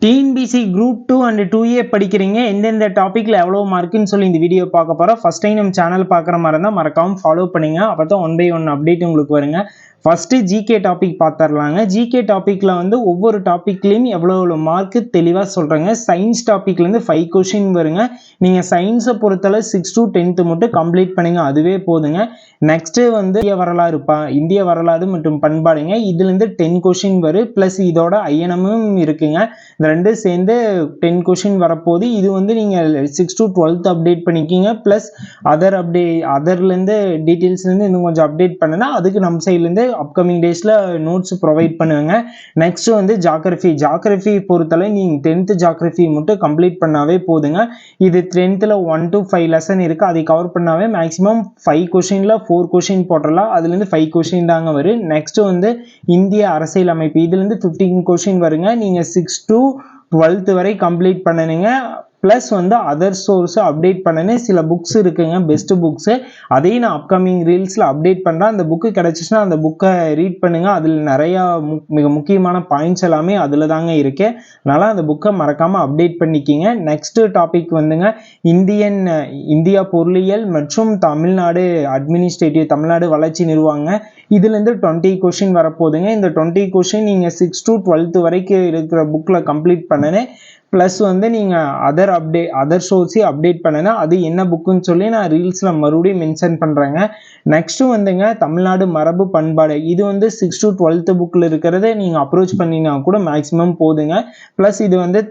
TNPSC group 2 and 2A படிக்கிறீங்க. எந்தெந்த டாபிக்ல எவ்வளோ மார்க்குன்னு சொல்லி இந்த வீடியோ பார்க்க போகிறோம். ஃபர்ஸ்ட் டைம் நம்ம சேனல் பார்க்குற மாதிரி இருந்தால் மறக்காமல் ஃபாலோ பண்ணுங்க. அப்போ தான் 1 by 1 அப்டேட் உங்களுக்கு வருங்க. ஃபர்ஸ்ட் ஜிகே டாபிக் பார்த்துடலாங்க. ஜிகே டாபிக்ல வந்து ஒவ்வொரு டாபிக்லையும் எவ்வளோ மார்க்கு தெளிவாக சொல்கிறேங்க. சயின்ஸ் டாபிக்லேருந்து 5 கொஷின் வருங்க. நீங்கள் சயின்ஸை பொறுத்தளவு 6 to 10th மட்டும் கம்ப்ளீட் பண்ணுங்க, அதுவே போதுங்க. நெக்ஸ்ட்டு வந்து இந்திய வரலாறு மற்றும் பண்பாடுங்க. இதுலேருந்து 10 கொஷின் வரும். ப்ளஸ் இதோட ஐஎன்எம்மும் இருக்குங்க. இந்த ரெண்டும் சேர்ந்து 10 கொஷின் வரப்போகுது. இது வந்து நீங்கள் 6 to 12th அப்டேட் பண்ணிக்கிங்க. ப்ளஸ் அதர்லேருந்து டீட்டெயில்ஸ்லேருந்து இன்னும் கொஞ்சம் அப்டேட் பண்ணுன்னா அதுக்கு நம்ம சைட்லேருந்து அப்கமிங் டேஸில் நோட்ஸ் ப்ரொவைட் பண்ணுவாங்க. நெக்ஸ்ட் வந்து ஜாகிரஃபி பொறுத்தளவு நீங்கள் 10th ஜாகிரஃபி மட்டும் கம்ப்ளீட் பண்ணாவே போதுங்க. இது 10th 1 to 5 லெசன் இருக்குது, அதை கவர் பண்ணாவே மேக்ஸிமம் 5 கொஷினில் 4 கொஷின் போட்டுடலாம். அதுலேருந்து 5 கொஷின் தாங்க வரும். நெக்ஸ்ட் வந்து இந்திய அரசியல் அமைப்பு, இதுலேருந்து 15 கொஷின் வருங்க. நீங்கள் 6 to 12th வரை கம்ப்ளீட் பண்ணணுங்க. ப்ளஸ் வந்து அதர் சோர்ஸை அப்டேட் பண்ணணும். சில புக்ஸ் இருக்குங்க, பெஸ்ட் புக்ஸு, அதையும் நான் அப்கமிங் ரீல்ஸில் அப்டேட் பண்ணுறேன். அந்த புக்கு கிடச்சிச்சுன்னா அந்த புக்கை ரீட் பண்ணுங்கள். அதில் நிறையா மிக முக்கியமான பாயிண்ட்ஸ் எல்லாமே அதில் தாங்க இருக்குது. அதனால் அந்த புக்கை மறக்காமல் அப்டேட் பண்ணிக்கிங்க. நெக்ஸ்ட்டு டாபிக் வந்துங்க இந்தியா பொருளியல் மற்றும் தமிழ்நாடு அட்மினிஸ்ட்ரேட்டிவ், தமிழ்நாடு வளர்ச்சி நிறுவனங்க. இதுலேருந்து 20 கொஷின் வரப்போகுதுங்க. இந்த 20 கொஷின் நீங்கள் 6 to 12th வரைக்கும் இருக்கிற புக்கில் கம்ப்ளீட் பண்ணணும். ப்ளஸ் வந்து நீங்கள் அதர் சோர்ஸையும் அப்டேட் பண்ணுன்னா அது என்ன புக்குன்னு சொல்லி நான் ரீல்ஸில் மறுபடியும் மென்ஷன் பண்ணுறேங்க. நெக்ஸ்ட்டு வந்துங்க தமிழ்நாடு மரபு பண்பாடு, இது வந்து 6 to 12th புக்கில் இருக்கிறத நீங்கள் அப்ரோச் பண்ணினா கூட மேக்ஸிமம் போதுங்க. ப்ளஸ் இது வந்து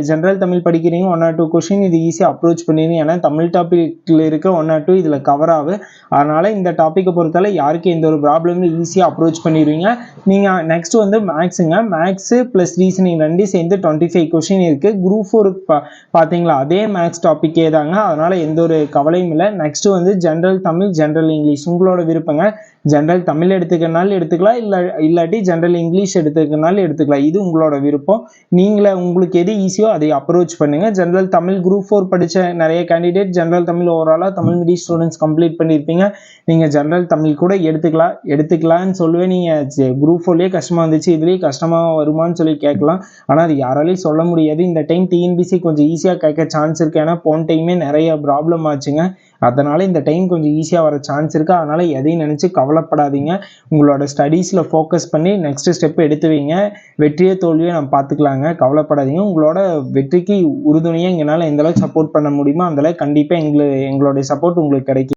ஜென்ரல் தமிழ் படிக்கிறீங்க, 1 or 2 கொஷின் இது ஈஸியாக அப்ரோச் பண்ணிடுங்க. ஏன்னா தமிழ் டாப்பிக்கில் இருக்கிற 1 or 2 இதில் கவர் ஆகும். அதனால் இந்த டாப்பிக்கை பொறுத்தால யாருக்கு எந்த ஒரு ப்ராப்ளமும் ஈஸியாக அப்ரோச் பண்ணிடுவீங்க. நீங்கள் நெக்ஸ்ட் வந்து மேக்ஸு ப்ளஸ் ரீசனிங் ரெண்டும் சேர்ந்து 25 கொஷின் இருக்கு. குரூப் 4 பாத்தீங்களா, அதே மேக்ஸ் டாபிக்கே தாங்க. அதனால எந்த ஒரு கவலையும் இல்லை. நெக்ஸ்ட் வந்து ஜென்ரல் தமிழ், ஜென்ரல் இங்கிலீஷ் உங்களோட விருப்பங்க. ஜென்ரல் தமிழ் எடுத்துக்கிறனாலும் எடுத்துக்கலாம், இல்லாட்டி ஜென்ரல் இங்கிலீஷ் எடுத்துக்கிறனாலும் எடுத்துக்கலாம். இது உங்களோட விருப்பம். உங்களுக்கு எது ஈஸியோ அதை அப்ரோச் பண்ணுங்க. ஜென்ரல் தமிழ் குரூப் 4 படித்த நிறைய கேண்டிடேட் ஜென்ரல் தமிழ் ஓவராலாக தமிழ் மீடியம் ஸ்டூடெண்ட்ஸ் கம்ப்ளீட் பண்ணியிருப்பீங்க. நீங்கள் ஜென்ரல் தமிழ் கூட எடுத்துக்கலாம்னு சொல்லுவேன். நீங்கள் குரூப் 4லேயே கஷ்டமாக இருந்துச்சு, இதுலேயே கஷ்டமாக வருமானு சொல்லி கேட்கலாம். ஆனால் அது யாராலையும் சொல்ல முடியாது. இந்த டைம் டிஎன்பிசி கொஞ்சம் ஈஸியாக கேட்க சான்ஸ் இருக்குது. ஏன்னா போன டைமே நிறைய ப்ராப்ளம் ஆச்சுங்க. அதனால் இந்த டைம் கொஞ்சம் ஈஸியாக வர சான்ஸ் இருக்குது. அதனால் எதையும் நினச்சி கவலைப்படாதீங்க. உங்களோட ஸ்டடீஸில் ஃபோக்கஸ் பண்ணி நெக்ஸ்ட் ஸ்டெப் எடுத்து வைங்க. வெற்றியோ தோல்வியோ நம்ம பார்த்துக்கலாங்க, கவலைப்படாதீங்க. உங்களோட வெற்றிக்கு உறுதுணையாக எங்களால் எந்தளவுக்கு சப்போர்ட் பண்ண முடியுமோ அந்தளவுக்கு கண்டிப்பாக எங்களுடைய சப்போர்ட் உங்களுக்கு கிடைக்கும்.